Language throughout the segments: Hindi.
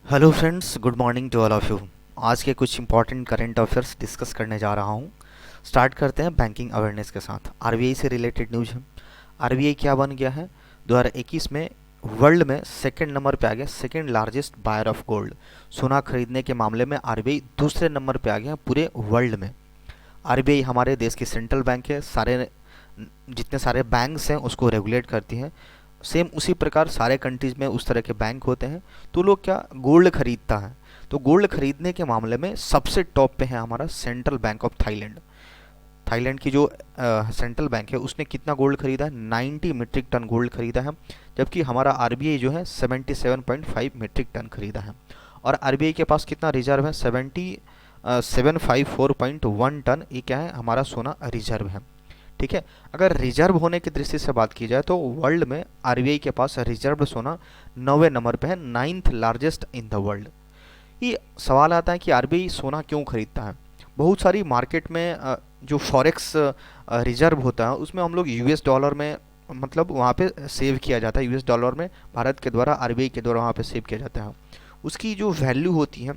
Hello friends, good morning to all of you. आज के कुछ इंपॉर्टेंट करंट अफेयर्स डिस्कस करने जा रहा हूँ। स्टार्ट करते हैं बैंकिंग अवेयरनेस के साथ। आरबीआई से रिलेटेड न्यूज़ है। आरबीआई क्या बन गया है? 2021 में वर्ल्ड में सेकंड नंबर पे आ गया, second largest buyer of gold. सोना खरीदने के मामले में आरबीआई दूसरे नंबर पे आ गया पूरे वर्ल्ड में। आरबीआई हमारे देश की सेंट्रल बैंक है, सारे जितने सारे बैंक्स हैं उसको रेगुलेट करती हैं। सेम उसी प्रकार सारे कंट्रीज़ में उस तरह के बैंक होते हैं। तो लोग क्या गोल्ड खरीदता है, तो गोल्ड खरीदने के मामले में सबसे टॉप पे है हमारा central bank of Thailand. Thailand की जो सेंट्रल बैंक है उसने कितना गोल्ड खरीदा है? 90 मीट्रिक टन गोल्ड खरीदा है। जबकि हमारा आरबीआई जो है 77.5 मीट्रिक टन खरीदा है। और आरबीआई के पास कितना रिजर्व है? 754.1 टन। ये क्या है? हमारा सोना रिजर्व है। ठीक है। अगर रिजर्व होने की दृष्टि से बात की जाए तो वर्ल्ड में आरबीआई के पास रिजर्व सोना 9वें नंबर पे है, 9th largest in the world. ये सवाल आता है कि आरबीआई सोना क्यों खरीदता है? बहुत सारी मार्केट में जो फॉरेक्स रिजर्व होता है उसमें हम लोग यूएस डॉलर में, मतलब वहाँ पे सेव किया जाता है। यूएस डॉलर में भारत के द्वारा, आरबीआई के द्वारा वहाँ पे सेव किया जाता है। उसकी जो वैल्यू होती है,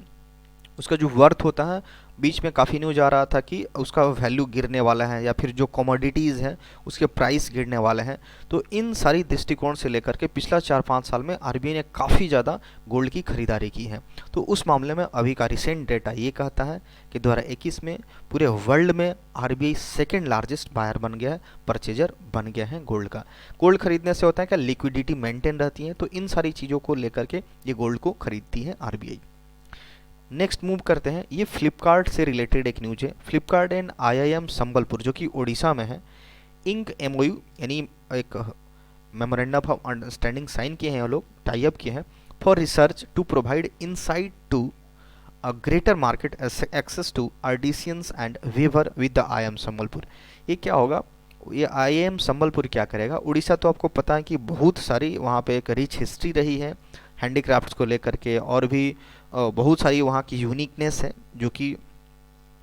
उसका जो वर्थ होता है, बीच में काफ़ी न्यूज आ रहा था कि उसका वैल्यू गिरने वाला है या फिर जो कमोडिटीज़ हैं उसके प्राइस गिरने वाले हैं। तो इन सारी दृष्टिकोण से लेकर के पिछला 4-5 साल में आरबीआई ने काफ़ी ज़्यादा गोल्ड की खरीदारी की है। तो उस मामले में अभी का रिसेंट डेटा ये कहता है कि 2021 में पूरे वर्ल्ड में आरबीआई सेकेंड लार्जेस्ट बायर बन गया है, परचेजर बन गया है गोल्ड का। गोल्ड खरीदने से होता है क्या? लिक्विडिटी मेंटेन रहती है। तो इन सारी चीज़ों को लेकर के ये गोल्ड को खरीदती है आरबीआई। नेक्स्ट मूव करते हैं। ये फ्लिपकार्ट से रिलेटेड एक न्यूज है। फ्लिपकार्ट एंड आईआईएम संबलपुर जो कि उड़ीसा में है, इंक एमओयू यानी एक मेमोरेंडम ऑफ अंडरस्टैंडिंग साइन किए हैं, ये लोग टाई अप किए हैं for research to provide insight to a greater market access to artisans and weaver with the IIM Sambalpur. ये क्या होगा? ये आईआईएम संबलपुर क्या करेगा? उड़ीसा तो आपको पता है कि बहुत सारी वहाँ पे एक रिच हिस्ट्री रही है हैंडीक्राफ्ट्स को लेकर के, और भी बहुत सारी वहाँ की यूनिकनेस है जो कि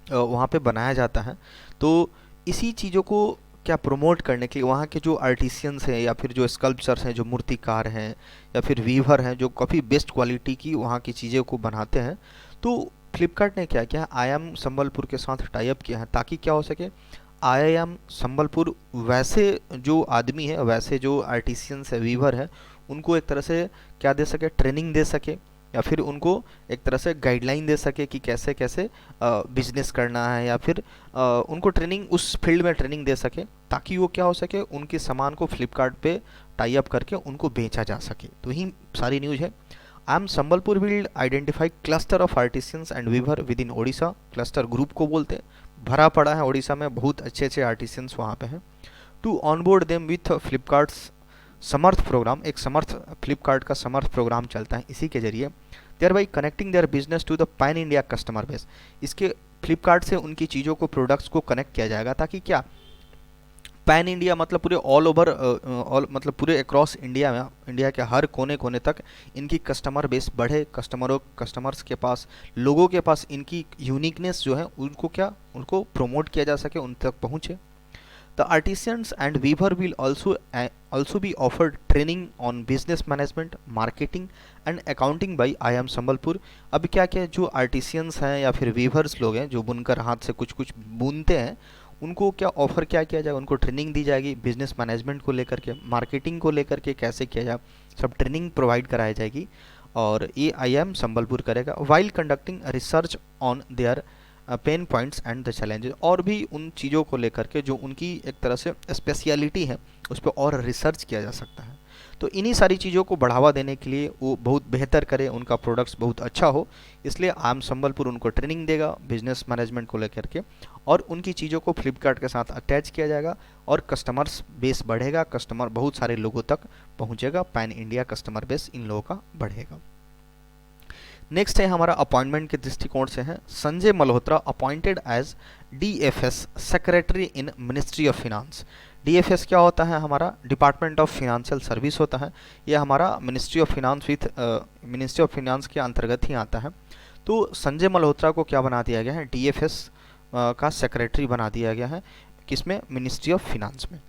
वहाँ पे बनाया जाता है। तो इसी चीज़ों को क्या प्रमोट करने के लिए वहाँ के जो आर्टिसियंस हैं या फिर जो स्कल्पचर्स हैं, जो मूर्तिकार हैं या फिर वीवर हैं, जो काफ़ी बेस्ट क्वालिटी की वहाँ की चीज़ों को बनाते हैं, तो फ्लिपकार्ट ने क्या किया? आईआईएम संबलपुर के साथ टाई अप किया है ताकि क्या हो सके, आईआईएम संबलपुर वैसे जो आदमी है, वैसे जो आर्टिसियंस है, वीवर है, उनको एक तरह से क्या दे सके? ट्रेनिंग दे सके, या फिर उनको एक तरह से गाइडलाइन दे सके कि कैसे कैसे बिजनेस करना है, या फिर उनको ट्रेनिंग उस फील्ड में ट्रेनिंग दे सके ताकि वो क्या हो सके, उनके सामान को फ्लिपकार्ट पे टाई अप करके उनको बेचा जा सके। तो ही सारी न्यूज़ है। I M Sambalpur will identify cluster of artisans and weaver within Odisha. Cluster group को बोलते हैं, भरा पड़ा है ओडिशा में, बहुत अच्छे अच्छे आर्टिसियंस वहाँ पे हैं। To onboard them with Flipkart's Samarth program. एक समर्थ, फ्लिपकार्ट का समर्थ प्रोग्राम चलता है, इसी के जरिए thereby connecting their business to the pan India customer base. इसके फ्लिपकार्ट से उनकी चीज़ों को, प्रोडक्ट्स को कनेक्ट किया जाएगा ताकि क्या, पैन इंडिया मतलब पूरे ऑल ओवर, ऑल मतलब पूरे अक्रॉस इंडिया में, इंडिया के हर कोने कोने तक इनकी कस्टमर बेस बढ़े। कस्टमर्स के पास, लोगों के पास इनकी यूनिकनेस जो है उनको क्या, उनको प्रमोट किया जा सके, उन तक पहुँचे। The artisans and weaver will also be offered training on business management, marketing and accounting by IIM Sambalpur. अब क्या क्या जो आर्टिसियंस हैं या फिर वीवर्स लोग हैं जो बुनकर हाथ से कुछ कुछ बुनते हैं, उनको क्या ऑफर क्या किया जाएगा? उनको ट्रेनिंग दी जाएगी बिजनेस मैनेजमेंट को लेकर के, मार्केटिंग को लेकर के कैसे किया जाए, सब ट्रेनिंग प्रोवाइड कराई जाएगी। और ये आईआईएम संबलपुर करेगा while conducting research on their pen points and the challenges. और भी उन चीज़ों को लेकर के जो उनकी एक तरह से स्पेशलिटी है उस पर और रिसर्च किया जा सकता है। तो इन्हीं सारी चीज़ों को बढ़ावा देने के लिए वो बहुत बेहतर करे, उनका प्रोडक्ट्स बहुत अच्छा हो, इसलिए आम संबलपुर उनको ट्रेनिंग देगा बिजनेस मैनेजमेंट को लेकर के, और उनकी चीज़ों को फ्लिपकार्ट के साथ अटैच किया जाएगा और कस्टमर्स बेस बढ़ेगा, कस्टमर बहुत सारे लोगों तक पहुँचेगा, pan India customer base in लोगों का बढ़ेगा। नेक्स्ट है हमारा अपॉइंटमेंट के दृष्टिकोण से है, Sanjay Malhotra appointed as DFS secretary in ministry of finance. DFS क्या होता है? हमारा डिपार्टमेंट ऑफ फिनेंशियल सर्विस होता है। यह हमारा ministry of finance with ministry of finance के अंतर्गत ही आता है। तो संजय मल्होत्रा को क्या बना दिया गया है? डीएफएस का सेक्रेटरी बना दिया गया है, किसमें? मिनिस्ट्री ऑफ फिनांस में।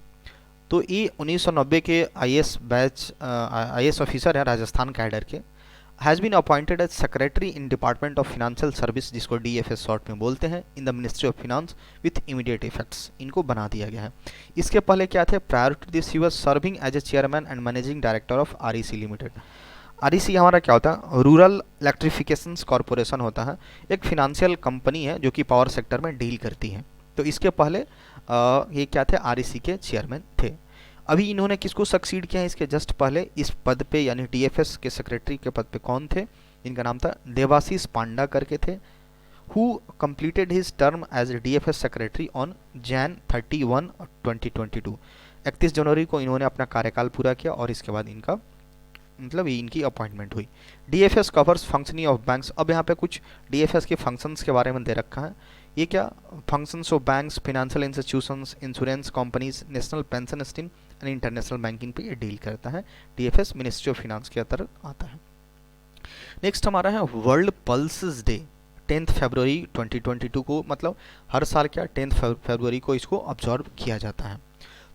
तो ये 1990 के आईएएस बैच, आईएएस ऑफिसर है राजस्थान कैडर के। Has been appointed as secretary in department of financial service, जिसको डीएफएस शॉर्ट में बोलते हैं, in the ministry of finance with immediate effects. इनको बना दिया गया है। इसके पहले क्या थे? Prior to this he was serving as a chairman and managing director of REC limited. REC हमारा क्या होता है? रूरल इलेक्ट्रिफिकेशंस कॉरपोरेशन होता है, एक फिनेंशियल कंपनी है जो कि पावर सेक्टर में डील करती है। तो इसके पहले ये क्या थे? आरईसी के चेयरमैन थे। अभी इन्होंने किसको सक्सीड किया है? इसके जस्ट पहले इस पद पे यानी डीएफएस के सेक्रेटरी के पद पे कौन थे? इनका नाम था देवाशीष पांडा करके थे, who completed his term as DFS secretary on Jan 31, 2022। 31 जनवरी को इन्होंने अपना कार्यकाल पूरा किया और इसके बाद इनका मतलब इनकी अपॉइंटमेंट हुई। DFS covers functioning of banks. अब यहाँ पे कुछ डीएफएस के फंक्शंस के बारे में दे रखा है। ये क्या? Functions of banks, financial institutions, insurance companies, national pension scheme and international banking पे ये डील करता है। डीएफएस मिनिस्ट्री ऑफ फिनांस के अंतर्गत आता है। नेक्स्ट हमारा है वर्ल्ड पल्सेस डे। 10 फरवरी 2022 को, मतलब हर साल क्या 10 फरवरी को इसको ऑब्जर्व किया जाता है।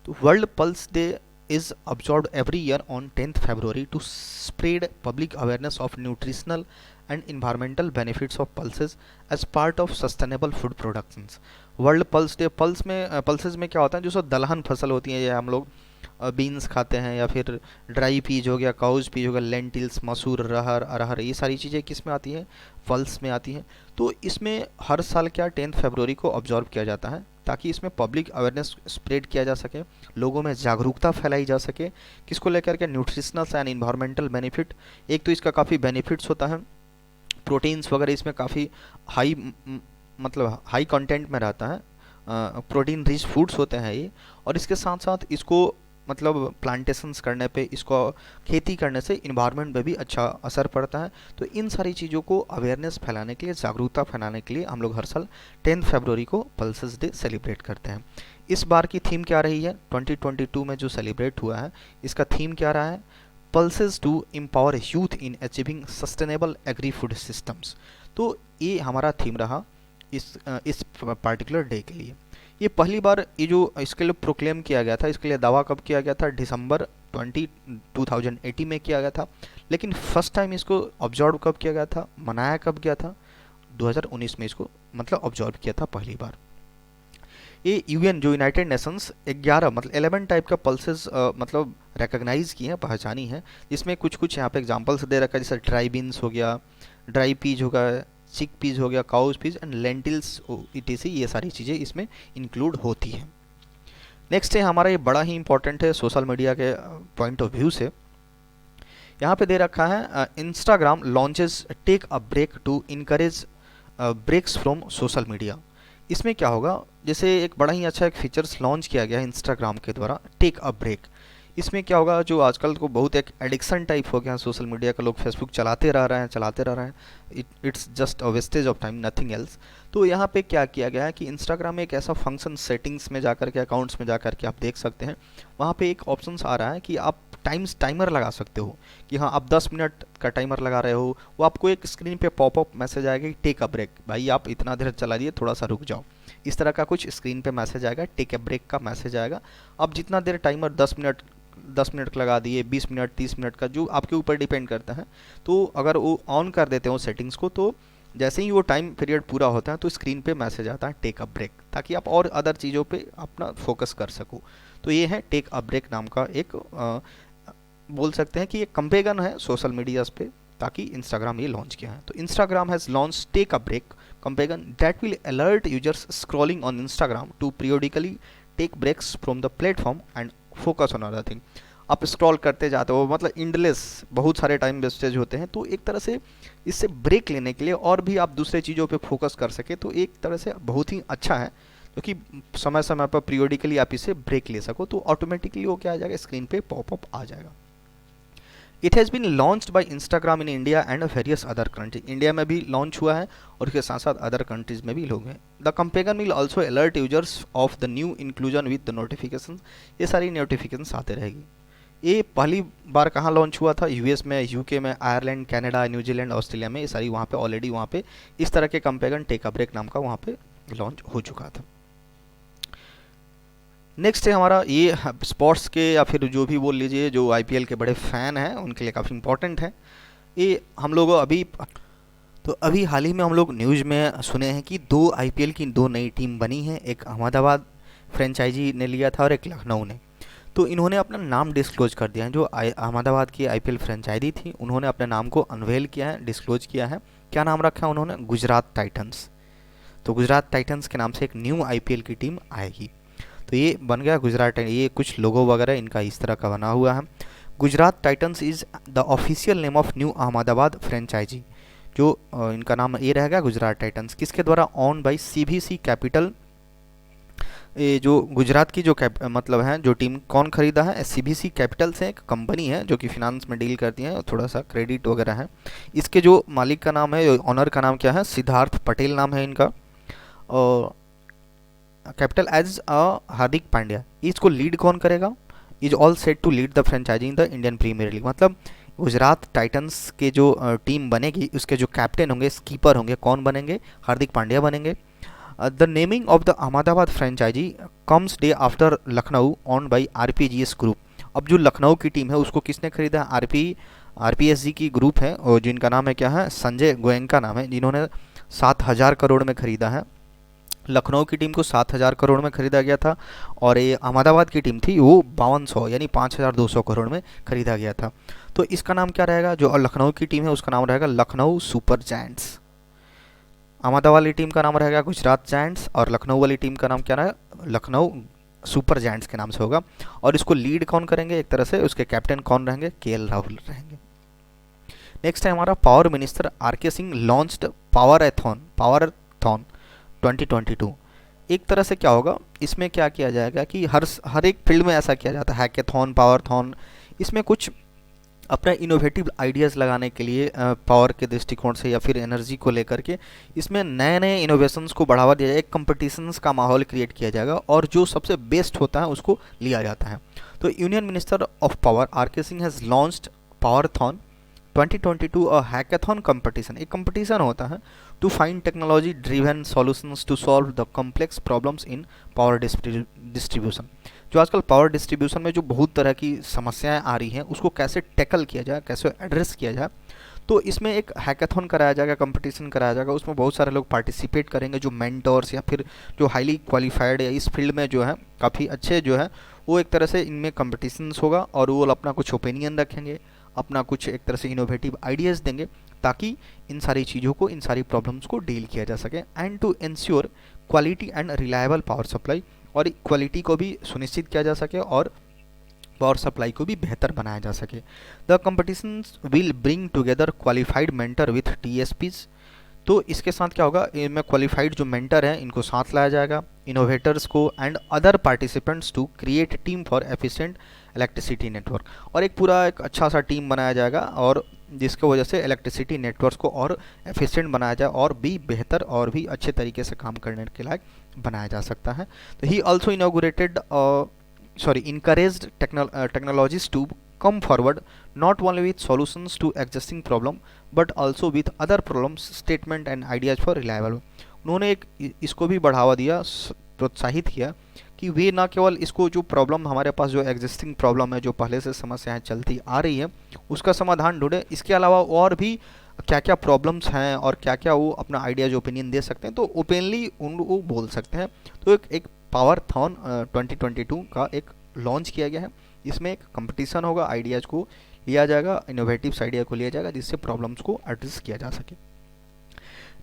तो world pulse day is observed every year on 10th February to spread public awareness of nutritional and environmental benefits of pulses as part of sustainable food productions। World pulse day, pulses में क्या होता है? जो सो दलहन फसल होती है, या हम लोग बीन्स खाते हैं, या फिर ड्राई पीज हो गया, काउज पीज हो गया, लेंटिल्स, मसूर, रहर, अरहर, ये सारी चीज़ें किस में आती हैं? पल्स में आती हैं। तो इसमें हर साल क्या 10 फरवरी को ऑब्जर्व किया जाता है, ताकि इसमें पब्लिक अवेयरनेस स्प्रेड किया जा सके, लोगों में जागरूकता फैलाई जा सके। किसको लेकर के? Nutritional and environmental benefit. एक तो इसका काफ़ी बेनिफिट्स होता है, प्रोटीन्स वगैरह इसमें काफ़ी हाई मतलब हाई कंटेंट में रहता है, प्रोटीन रिच फूड्स होते हैं ये। और इसके साथ साथ इसको मतलब प्लांटेशंस करने पे, इसको खेती करने से इन्वायरमेंट में भी अच्छा असर पड़ता है। तो इन सारी चीज़ों को अवेयरनेस फैलाने के लिए, जागरूकता फैलाने के लिए हम लोग हर साल 10 फरवरी को पल्सेस डे सेलिब्रेट करते हैं। इस बार की थीम क्या रही है? 2022 में जो सेलिब्रेट हुआ है, इसका थीम क्या रहा है? Pulses to empower youth in achieving sustainable agri food systems. तो ये हमारा थीम रहा इस पार्टिकुलर डे के लिए। ये पहली बार ये जो इसके लिए प्रोक्लेम किया गया था, इसके लिए दावा कब किया गया था? दिसंबर 2018 में किया गया था। लेकिन फर्स्ट टाइम इसको ऑब्जर्व कब किया गया था, मनाया कब गया था? 2019 में इसको मतलब ऑब्जर्व किया था पहली बार। ये यूएन जो यूनाइटेड नेशंस 11 मतलब 11 टाइप का पल्सेस मतलब रिकॉग्नाइज किए हैं, पहचानी है, जिसमें कुछ कुछ यहाँ पे एग्जांपल्स दे रखा है, जैसे ड्राई बीन्स हो गया, ड्राई पीज होगा, चिक पीज हो गया, cowpeas and lentils etc, ये सारी चीज़ें इसमें इंक्लूड होती हैं। नेक्स्ट है हमारा, ये बड़ा ही इंपॉर्टेंट है सोशल मीडिया के पॉइंट ऑफ व्यू से। यहाँ पे दे रखा है Instagram launches take a break to encourage breaks from social media. इसमें क्या होगा? जैसे एक बड़ा ही अच्छा एक फीचर्स लॉन्च किया गया है इंस्टाग्राम के द्वारा, टेक अ ब्रेक। इसमें क्या होगा? जो आजकल को बहुत एक एडिक्शन टाइप हो गया है सोशल मीडिया का, लोग फेसबुक चलाते रह रहे हैं, it's just a wastage of time, nothing else. तो यहाँ पे क्या किया गया है कि इंस्टाग्राम में एक ऐसा फंक्शन, सेटिंग्स में जाकर के, अकाउंट्स में जाकर के आप देख सकते हैं, वहाँ पे एक ऑप्शन आ रहा है कि आप टाइमर लगा सकते हो, कि हाँ आप 10 मिनट का टाइमर लगा रहे हो, वो आपको एक स्क्रीन पे पॉपअप मैसेज आएगा कि टेक अ ब्रेक, भाई आप इतना देर चला दिए, थोड़ा सा रुक जाओ। इस तरह का कुछ स्क्रीन पे मैसेज आएगा, टेक अ ब्रेक का मैसेज आएगा। आप जितना देर टाइमर 10 मिनट लगा दिए, 20 मिनट, 30 मिनट का, जो आपके ऊपर डिपेंड करता है। तो अगर वो ऑन कर देते हो सेटिंग्स को, तो जैसे ही वो टाइम पीरियड पूरा होता है तो स्क्रीन पे मैसेज आता है टेक अ ब्रेक, ताकि आप और अदर चीज़ों पे अपना फोकस कर सको। तो ये है टेक अ ब्रेक नाम का एक बोल सकते हैं कि ये कंपेगन है सोशल मीडियाज पे, ताकि इंस्टाग्राम ये लॉन्च किया है। तो Instagram has launch take a break campaign that will alert users scrolling on Instagram to periodically take breaks from the platform and focus on other thing. आप स्क्रॉल करते जाते हो, मतलब इंडलेस बहुत सारे टाइम वेस्टेज होते हैं, तो एक तरह से इससे ब्रेक लेने के लिए और भी आप दूसरे चीज़ों पे फोकस कर सके, तो एक तरह से बहुत ही अच्छा है, क्योंकि समय समय पर पीरियडिकली आप इसे ब्रेक ले सको, तो ऑटोमेटिकली वो क्या आ जाएगा, स्क्रीन पे पॉपअप आ जाएगा। It has been launched by Instagram in India and various other countries. India में भी लॉन्च हुआ है और उसके साथ साथ अदर कंट्रीज में भी लोग हैं। The campaign will also alert users of the new inclusion with the notification. ये सारी नोटिफिकेशन आते रहेगी। ये पहली बार कहाँ लॉन्च हुआ था? यूएस में, यूके में, आयरलैंड, कनाडा, न्यूजीलैंड, ऑस्ट्रेलिया में, ये सारी वहाँ पे ऑलरेडी वहाँ पे इस तरह के कंपेगन टेक अ ब्रेक नाम का वहाँ पे लॉन्च हो चुका था। नेक्स्ट है हमारा, ये स्पोर्ट्स के या फिर जो भी बोल लीजिए, जो आईपीएल के बड़े फ़ैन हैं उनके लिए काफ़ी इंपॉर्टेंट है। ये हम लोग अभी हाल ही में हम लोग न्यूज़ में सुने हैं कि दो आईपीएल की दो नई टीम बनी हैं, एक अहमदाबाद फ्रेंचाइजी ने लिया था और एक लखनऊ ने। तो इन्होंने अपना नाम डिस्क्लोज कर दिया है। जो अहमदाबाद की आईपीएल फ्रेंचाइजी थी, उन्होंने अपने नाम को अनवेल किया है, डिस्क्लोज किया है। क्या नाम रखा है उन्होंने? गुजरात टाइटंस। तो गुजरात टाइटन्स के नाम से एक न्यू आईपीएल की टीम आएगी। तो ये बन गया गुजरात टाइटन। ये कुछ लोगो वगैरह इनका इस तरह का बना हुआ है। Gujarat Titans is the official name of new Ahmedabad franchise. जो इनका नाम ये रहेगा गुजरात टाइटन्स। किसके द्वारा? Owned by CBC Capital. ये जो गुजरात की जो मतलब है जो टीम कौन खरीदा है? सीबीसी कैपिटल से एक कंपनी है जो कि फिनांस में डील करती है, थोड़ा सा क्रेडिट वगैरह है। इसके जो मालिक का नाम है, ऑनर का नाम क्या है? सिद्धार्थ पटेल नाम है इनका। और कैपिटल एज हार्दिक पांड्या। इसको लीड कौन करेगा? Is all set to lead the franchise in the Indian Premier League. मतलब गुजरात टाइटंस के जो टीम बनेगी उसके जो कैप्टन होंगे, कीपर होंगे, कौन बनेंगे? हार्दिक पांड्या बनेंगे। The naming of the Ahmedabad franchise comes day after Lucknow on by RPGS group. अब जो लखनऊ की टीम है उसको किसने खरीदा? आरपीएसजी की ग्रुप है, और जिनका नाम है क्या है? संजय गोयनका नाम है, जिन्होंने 7,000 करोड़ में खरीदा है। लखनऊ की टीम को 7,000 करोड़ में खरीदा गया था, और ये अहमदाबाद की टीम थी वो 5200 यानी 5,200 करोड़ में खरीदा गया था। तो इसका नाम क्या रहेगा? जो लखनऊ की टीम है उसका नाम रहेगा लखनऊ सुपर जायंट्स। अहमदाबाद वाली टीम का नाम रहेगा गुजरात जायंट्स, और लखनऊ वाली टीम का नाम क्या रहेगा? लखनऊ सुपर जायंट्स के नाम से होगा। और इसको लीड कौन करेंगे? एक तरह से उसके कैप्टन कौन रहेंगे? केएल राहुल रहेंगे। नेक्स्ट है हमारा power minister RK Singh launched Powerthon 2022। एक तरह से क्या होगा इसमें? क्या किया जाएगा कि हर एक फील्ड में ऐसा किया जाता है, हैकेथॉन, पावरथॉन। इसमें कुछ अपना इनोवेटिव आइडियाज़ लगाने के लिए पावर के दृष्टिकोण से या फिर एनर्जी को लेकर के इसमें नए नए इनोवेशंस को बढ़ावा दिया जाएगा। एक कंपटीशंस का माहौल क्रिएट किया जाएगा और जो सबसे बेस्ट होता है उसको लिया जाता है। तो union minister of power RK Singh has launched Powerthon 2022 a hackathon competition. एक कंपटीशन होता है to find technology driven solutions to solve the complex problems in power distribution. जो आजकल पावर डिस्ट्रीब्यूशन में जो बहुत तरह की समस्याएं आ रही हैं उसको कैसे टैकल किया जाए, कैसे एड्रेस किया जाए। तो इसमें एक हैकेथॉन कराया जाएगा, कंपटीशन कराया जाएगा। उसमें बहुत सारे लोग पार्टिसिपेट करेंगे, जो मेंटर्स या फिर जो हाईली क्वालिफाइड या इस फील्ड में जो है काफ़ी अच्छे जो है, वो एक तरह से इनमें कंपटीशंस होगा और वो अपना कुछ ओपिनियन रखेंगे, अपना कुछ एक तरह से इनोवेटिव आइडियाज़ देंगे, ताकि इन सारी चीज़ों को, इन सारी प्रॉब्लम्स को डील किया जा सके। And to ensure quality and reliable power supply, और क्वालिटी को भी सुनिश्चित किया जा सके और पावर सप्लाई को भी बेहतर बनाया जा सके। The competition will bring together qualified mentor with TSPs. तो इसके साथ क्या होगा? इनमें क्वालिफाइड जो मेंटर हैं इनको साथ लाया जाएगा, इनोवेटर्स को and other participants to create team for efficient electricity network. और एक पूरा एक अच्छा सा टीम बनाया जाएगा और जिसकी वजह से इलेक्ट्रिसिटी नेटवर्क को और एफिशिएंट बनाया जाए और भी बेहतर और भी अच्छे तरीके से काम करने के लायक बनाया जा सकता है। तो he also inaugurated encouraged technologies to come forward not only with solutions to existing problem but also with other problems statement and ideas for reliable। उन्होंने एक इसको भी बढ़ावा दिया, प्रोत्साहित किया कि वे ना केवल इसको जो प्रॉब्लम हमारे पास जो एग्जिस्टिंग प्रॉब्लम है, जो पहले से समस्याएं चलती आ रही है, उसका समाधान ढूंढे, इसके अलावा और भी क्या क्या प्रॉब्लम्स हैं और क्या क्या वो अपना आइडियाज ओपिनियन दे सकते हैं, तो ओपनली वो बोल सकते हैं। तो एक पावरथॉन 2022 का एक लॉन्च किया गया है। इसमें एक कंपटीशन होगा, आइडियाज़ को लिया जाएगा, इनोवेटिव आइडिया को लिया जाएगा जिससे प्रॉब्लम्स को एड्रेस किया जा सके।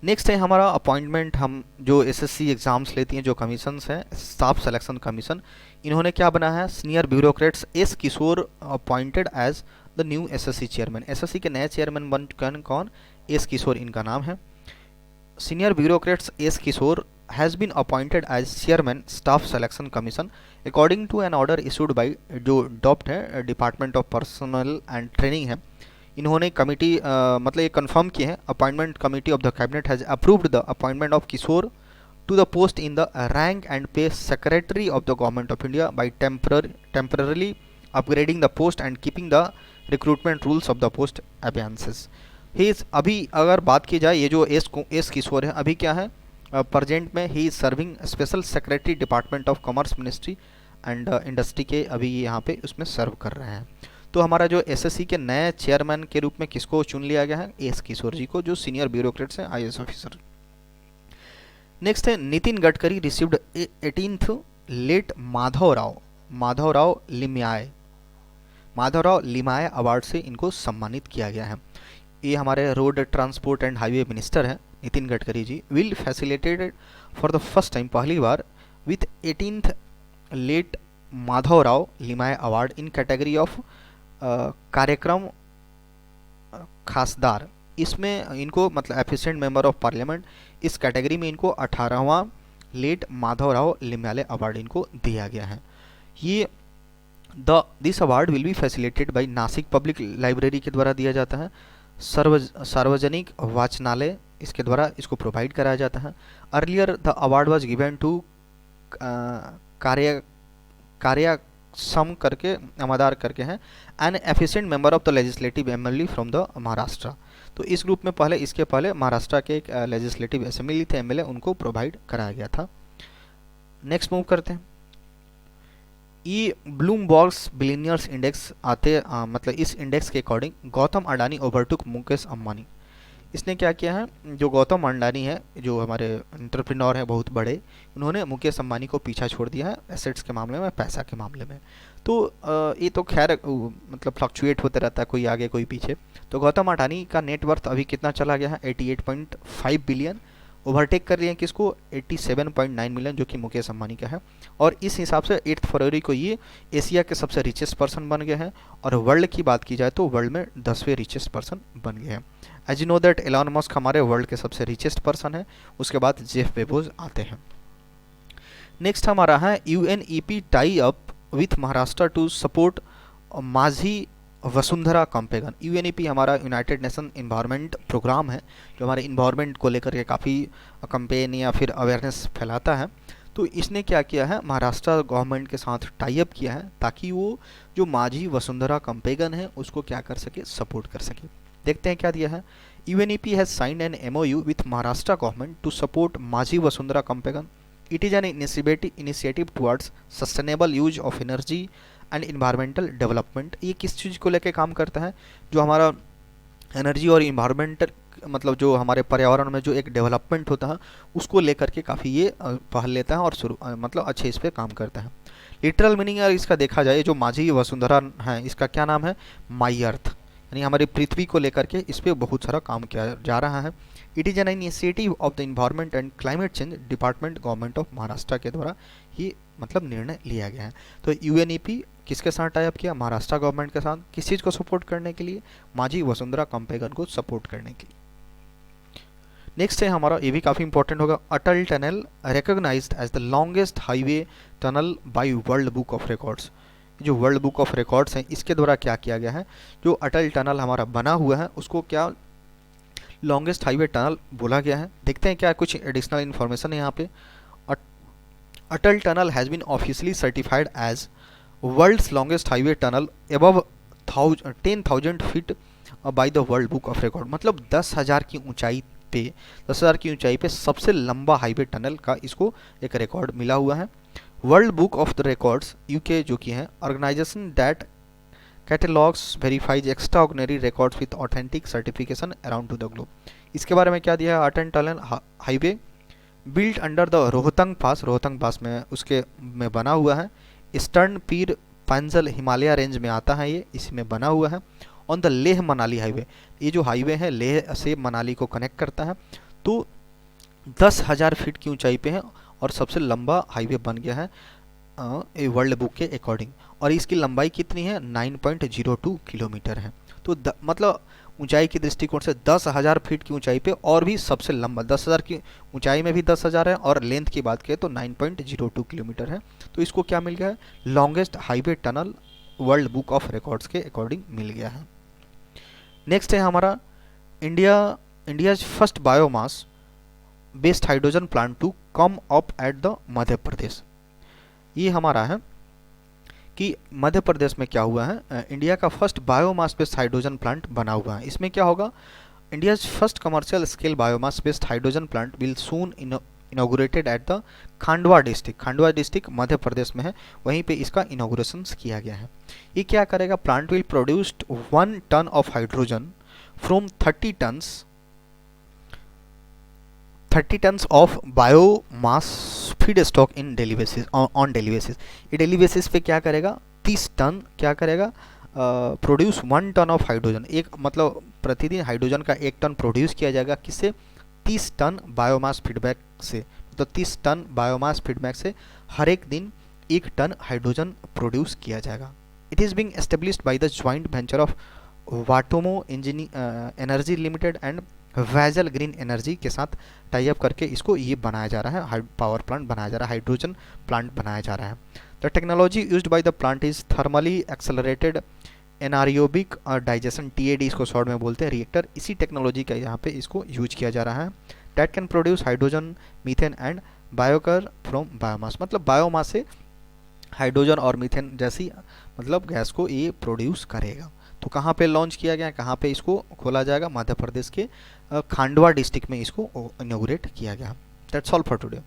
नेक्स्ट है हमारा अपॉइंटमेंट। हम जो एसएससी एग्जाम्स लेती हैं, जो कमीशंस हैं, स्टाफ सिलेक्शन कमीशन, इन्होंने क्या बना है? Senior bureaucrats S Kishore appointed as the new SSC chairman. SSC के नए चेयरमैन बन चुके हैं कौन? एस किशोर इनका नाम है। Senior bureaucrats S Kishore has been appointed as chairman staff selection commission according to an order issued by जो डॉप्ट है department of personnel and training है। इन्होंने कमिटी मतलब ये कंफर्म किए हैं, appointment committee of the cabinet has approved the appointment of Kishore to the post in the rank and pay secretary of the government of India by temporary upgrading the post and keeping the recruitment rules of the post abeyance. ही अभी अगर बात की जाए, ये जो एस किशोर है अभी क्या है प्रेजेंट में? He is serving special secretary department of commerce ministry and industry के अभी यहाँ पे उसमें सर्व कर रहे हैं। तो हमारा जो एसएससी के नए चेयरमैन के रूप में किसको चुन लिया गया है, एस किशोर जी को, जो सीनियर ब्यूरोक्रेट्स हैं, आईएएस ऑफिसर। नेक्स्ट है Nitin Gadkari received 18th late Madhavrao Limaye award से इनको सम्मानित किया गया है। ये हमारे road transport and highway minister हैं Nitin Gadkari ji. Will facilitated for the first time, पहली बार, with 18th late Madhavrao Limaye award in category of कार्यक्रम खासदार। इसमें इनको मतलब एफिशिएंट मेंबर ऑफ पार्लियामेंट, इस कैटेगरी में इनको 18वां लेट माधवराव लिमाय अवार्ड इनको दिया गया है। ये this award will be facilitated bye Nashik public library के द्वारा दिया जाता है। सार्वजनिक वाचनालय इसके द्वारा इसको प्रोवाइड कराया जाता है। Earlier the award was given to कार्यक्षम करके अमदार करके हैं an efficient member of the legislative assembly from the Maharashtra. तो इस ग्रुप में पहले, इसके पहले महाराष्ट्र के एक लेजिस्लेटिव असेंबली थे, एमएलए, उनको प्रोवाइड कराया गया था। नेक्स्ट मूव करते हैं। ये ब्लूमबर्ग्स बिलियनियर्स इंडेक्स मतलब इस इंडेक्स के अकॉर्डिंग गौतम अडानी ओवरटुक मुकेश अंबानी। इसने क्या किया है, जो गौतम अडानी है, जो हमारे एंटरप्रेन्योर हैं बहुत बड़े, उन्होंने मुकेश अंबानी को पीछा छोड़ दिया है एसेट्स के मामले में, पैसा के मामले में। तो ये तो खैर मतलब फ्लक्चुएट होते रहता है, कोई आगे कोई पीछे। तो गौतम अडानी का नेटवर्थ अभी कितना चला गया है, 88.5 बिलियन। ओवरटेक कर लिए हैं किसको, 87.9 मिलियन, जो कि मुकेश अंबानी का है। और इस हिसाब से 8 फरवरी को ये एशिया के सबसे रिचेस्ट पर्सन बन गए हैं। और वर्ल्ड की बात की जाए तो वर्ल्ड में 10वें रिचेस्ट पर्सन बन गए हैं। As you know that Elon Musk हमारे वर्ल्ड के सबसे रिचेस्ट पर्सन है, उसके बाद जेफ बेजोस आते हैं। नेक्स्ट हमारा है UNEP tie up with Maharashtra to support Majhi Vasundhara campaign. UNEP हमारा यूनाइटेड नेशन इन्वायरमेंट प्रोग्राम है, जो हमारे इन्वायरमेंट को लेकर के काफ़ी कैंपेन या फिर अवेयरनेस फैलाता है। तो इसने क्या किया है, महाराष्ट्र गवर्नमेंट के साथ टाई अप किया है ताकि वो जो माझी वसुंधरा कैंपेन है उसको क्या कर सके, सपोर्ट कर सके। देखते हैं क्या दिया है। UNEP has signed an MoU with Maharashtra government to support Majhi Vasundhara campaign. It is an initiative towards sustainable use of energy and environmental development. ये किस चीज़ को लेकर काम करता है, जो हमारा एनर्जी और इन्वायरमेंटल मतलब जो हमारे पर्यावरण में जो एक डेवलपमेंट होता है उसको लेकर के काफ़ी ये पहल लेता है और मतलब अच्छे इस पर काम करता है। लिटरल मीनिंग अगर इसका देखा जाए, जो माझी वसुंधरा है इसका क्या नाम है, माई अर्थ, यानी हमारी पृथ्वी को लेकर के इस पर बहुत सारा काम किया जा रहा है। It is an initiative of the environment and climate change department government of Maharashtra के द्वारा ये मतलब निर्णय लिया गया है। तो यूएनईपी किसके साथ टाई अप किया, महाराष्ट्र गवर्नमेंट के साथ, किस चीज़ को सपोर्ट करने के लिए, माझी वसुंधरा कैंपेन को सपोर्ट करने के लिए। नेक्स्ट है हमारा, ये भी काफ़ी इंपॉर्टेंट होगा, Atal tunnel recognized as the longest highway tunnel by world book of records. जो वर्ल्ड बुक ऑफ रिकॉर्ड्स हैं इसके द्वारा क्या किया गया है, जो अटल टनल हमारा बना हुआ है उसको क्या लॉन्गेस्ट हाईवे टनल बोला गया है। देखते हैं क्या कुछ एडिशनल इन्फॉर्मेशन है यहाँ पे। Atal tunnel has been officially certified as world's longest highway tunnel above 10,000 feet by the world book of record. मतलब 10,000 की ऊंचाई पे सबसे लंबा हाईवे टनल का इसको एक रिकॉर्ड मिला हुआ है। World book of the records UK जो कि है organisation that catalogs verifies extraordinary records with authentic certification around to the globe. इसके बारे में क्या दिया है, Atal tunnel highway built under the Rohtang pass में उसके में बना हुआ है। ईस्टर्न पीर पंजल हिमालय रेंज में आता है, ये इसमें बना हुआ है। On the Leh Manali highway, ये जो हाईवे है लेह से मनाली को कनेक्ट करता है। तो 10,000 फीट की ऊंचाई पे है और सबसे लंबा हाईवे बन गया है वर्ल्ड बुक के अकॉर्डिंग। और इसकी लंबाई कितनी है, 9.02 किलोमीटर है। तो मतलब ऊंचाई की दृष्टिकोण से 10,000 फीट की ऊंचाई पे और भी सबसे लंबा, 10,000 की ऊंचाई में भी 10,000 है और लेंथ की बात करें तो 9.02 किलोमीटर है। तो इसको क्या मिल गया है, longest highway tunnel world book of records के अकॉर्डिंग मिल गया है। नेक्स्ट है हमारा India's first biomass based hydrogen plant to come up at the Madhya Pradesh. ये हमारा है कि मध्य प्रदेश में क्या हुआ है, इंडिया का first biomass based hydrogen plant बना हुआ है। इसमें क्या होगा, India's first commercial scale biomass based hydrogen plant will soon inaugurated at the Khandwa district, Khandwa district Madhya Pradesh में है, वहीं पे इसका इनॉग्रेशन किया गया है। ये क्या करेगा, plant will produced 1 ton of hydrogen from 30 tons of biomass feedstock in daily basis, on daily basis. ये डेली बेसिस पे क्या करेगा, 30 टन क्या करेगा, प्रोड्यूस 1 टन ऑफ हाइड्रोजन, एक मतलब प्रतिदिन हाइड्रोजन का 1 टन प्रोड्यूस किया जाएगा, किससे, 30 टन बायोमास फीडबैक से, तो 30 टन बायोमास फीडबैक से हर एक दिन 1 टन हाइड्रोजन प्रोड्यूस किया जाएगा। It is being established by the joint venture of Watomo energy limited and Vaijal green energy के साथ टाई अप करके इसको ये बनाया जा रहा है, पावर प्लांट बनाया जा रहा है, हाइड्रोजन प्लांट बनाया जा रहा है। The technology used by the plant is thermally accelerated anaerobic digestion, TAD इसको शॉर्ट में बोलते हैं, रिएक्टर। इसी टेक्नोलॉजी का यहाँ पे इसको यूज किया जा रहा है। That can produce hydrogen, methane and biochar from biomass, मतलब बायोमास से हाइड्रोजन और मीथेन जैसी मतलब गैस को ये प्रोड्यूस करेगा। तो कहाँ पे लॉन्च किया गया, कहाँ पे इसको खोला जाएगा, मध्य प्रदेश के खांडवा डिस्ट्रिक्ट में इसको इनॉग्रेट किया गया। That's all for today.